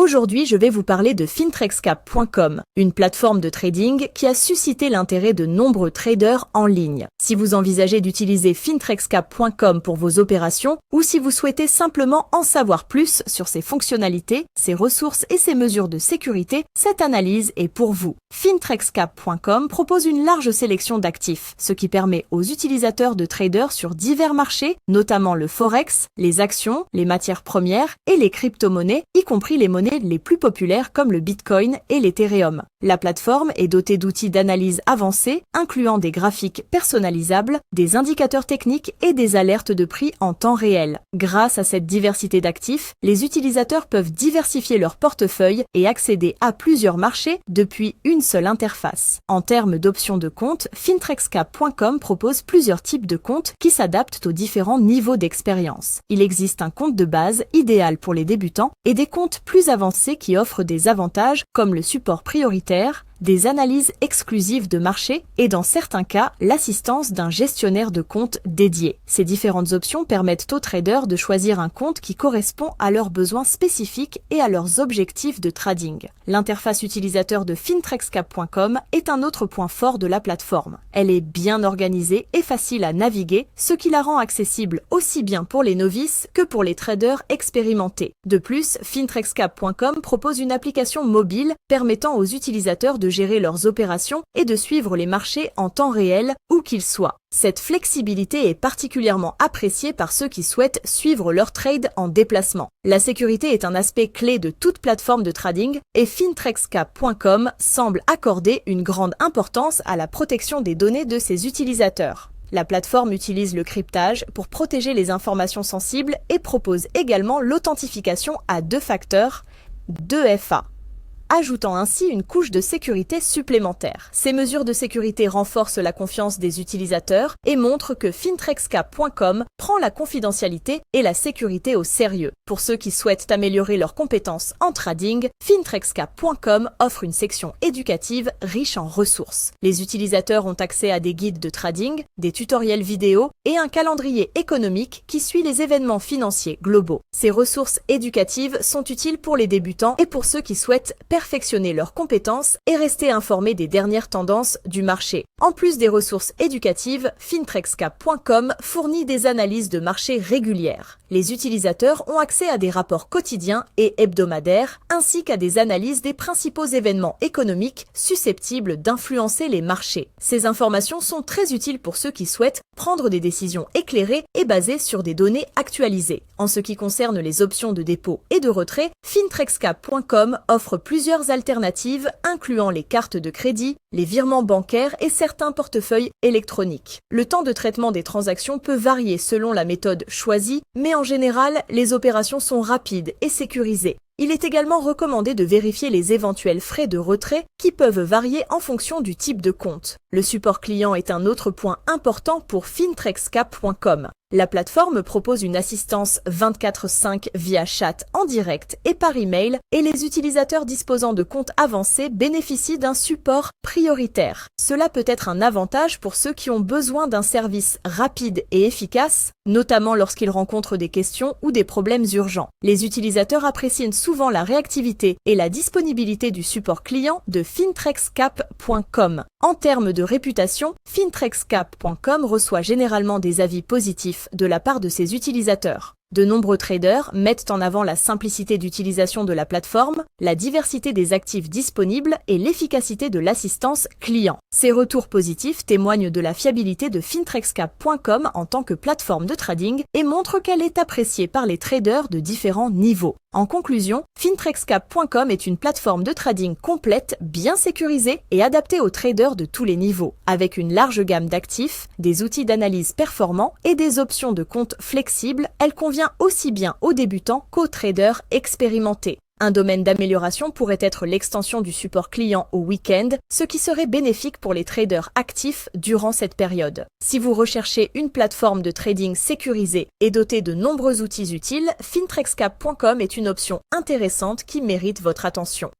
Aujourd'hui, je vais vous parler de fintrexcap.com, une plateforme de trading qui a suscité l'intérêt de nombreux traders en ligne. Si vous envisagez d'utiliser fintrexcap.com pour vos opérations ou si vous souhaitez simplement en savoir plus sur ses fonctionnalités, ses ressources et ses mesures de sécurité, cette analyse est pour vous. Fintrexcap.com propose une large sélection d'actifs, ce qui permet aux utilisateurs de traders sur divers marchés, notamment le forex, les actions, les matières premières et les crypto-monnaies, y compris les monnaies les plus populaires comme le Bitcoin et l'Ethereum. La plateforme est dotée d'outils d'analyse avancés, incluant des graphiques personnalisables, des indicateurs techniques et des alertes de prix en temps réel. Grâce à cette diversité d'actifs, les utilisateurs peuvent diversifier leur portefeuille et accéder à plusieurs marchés depuis une seule interface. En termes d'options de compte, fintrexcap.com propose plusieurs types de comptes qui s'adaptent aux différents niveaux d'expérience. Il existe un compte de base idéal pour les débutants et des comptes plus avancés qui offrent des avantages comme le support prioritaire, des analyses exclusives de marché et dans certains cas, l'assistance d'un gestionnaire de compte dédié. Ces différentes options permettent aux traders de choisir un compte qui correspond à leurs besoins spécifiques et à leurs objectifs de trading. L'interface utilisateur de fintrexcap.com est un autre point fort de la plateforme. Elle est bien organisée et facile à naviguer, ce qui la rend accessible aussi bien pour les novices que pour les traders expérimentés. De plus, fintrexcap.com propose une application mobile permettant aux utilisateurs de gérer leurs opérations et de suivre les marchés en temps réel où qu'ils soient. Cette flexibilité est particulièrement appréciée par ceux qui souhaitent suivre leur trade en déplacement. La sécurité est un aspect clé de toute plateforme de trading et fintrexcap.com semble accorder une grande importance à la protection des données de ses utilisateurs. La plateforme utilise le cryptage pour protéger les informations sensibles et propose également l'authentification à 2 facteurs, 2FA. Ajoutant ainsi une couche de sécurité supplémentaire. Ces mesures de sécurité renforcent la confiance des utilisateurs et montrent que fintrexcap.com prend la confidentialité et la sécurité au sérieux. Pour ceux qui souhaitent améliorer leurs compétences en trading, fintrexcap.com offre une section éducative riche en ressources. Les utilisateurs ont accès à des guides de trading, des tutoriels vidéo et un calendrier économique qui suit les événements financiers globaux. Ces ressources éducatives sont utiles pour les débutants et pour ceux qui souhaitent perfectionner leurs compétences et rester informés des dernières tendances du marché. En plus des ressources éducatives, fintrexcap.com fournit des analyses de marché régulières. Les utilisateurs ont accès à des rapports quotidiens et hebdomadaires, ainsi qu'à des analyses des principaux événements économiques susceptibles d'influencer les marchés. Ces informations sont très utiles pour ceux qui souhaitent prendre des décisions éclairées et basées sur des données actualisées. En ce qui concerne les options de dépôt et de retrait, fintrexcap.com offre plusieurs alternatives incluant les cartes de crédit, les virements bancaires et certains portefeuilles électroniques. Le temps de traitement des transactions peut varier selon la méthode choisie, mais en général, les opérations sont rapides et sécurisées. Il est également recommandé de vérifier les éventuels frais de retrait qui peuvent varier en fonction du type de compte. Le support client est un autre point important pour fintrexcap.com. La plateforme propose une assistance 24/5 via chat en direct et par email et les utilisateurs disposant de comptes avancés bénéficient d'un support prioritaire. Cela peut être un avantage pour ceux qui ont besoin d'un service rapide et efficace, notamment lorsqu'ils rencontrent des questions ou des problèmes urgents. Les utilisateurs apprécient souvent la réactivité et la disponibilité du support client de fintrexcap.com. En termes de réputation, fintrexcap.com reçoit généralement des avis positifs de la part de ses utilisateurs. De nombreux traders mettent en avant la simplicité d'utilisation de la plateforme, la diversité des actifs disponibles et l'efficacité de l'assistance client. Ces retours positifs témoignent de la fiabilité de fintrexcap.com en tant que plateforme de trading et montrent qu'elle est appréciée par les traders de différents niveaux. En conclusion, fintrexcap.com est une plateforme de trading complète, bien sécurisée et adaptée aux traders de tous les niveaux. Avec une large gamme d'actifs, des outils d'analyse performants et des options de compte flexibles, elle convient aussi bien aux débutants qu'aux traders expérimentés. Un domaine d'amélioration pourrait être l'extension du support client au week-end, ce qui serait bénéfique pour les traders actifs durant cette période. Si vous recherchez une plateforme de trading sécurisée et dotée de nombreux outils utiles, fintrexcap.com est une option intéressante qui mérite votre attention.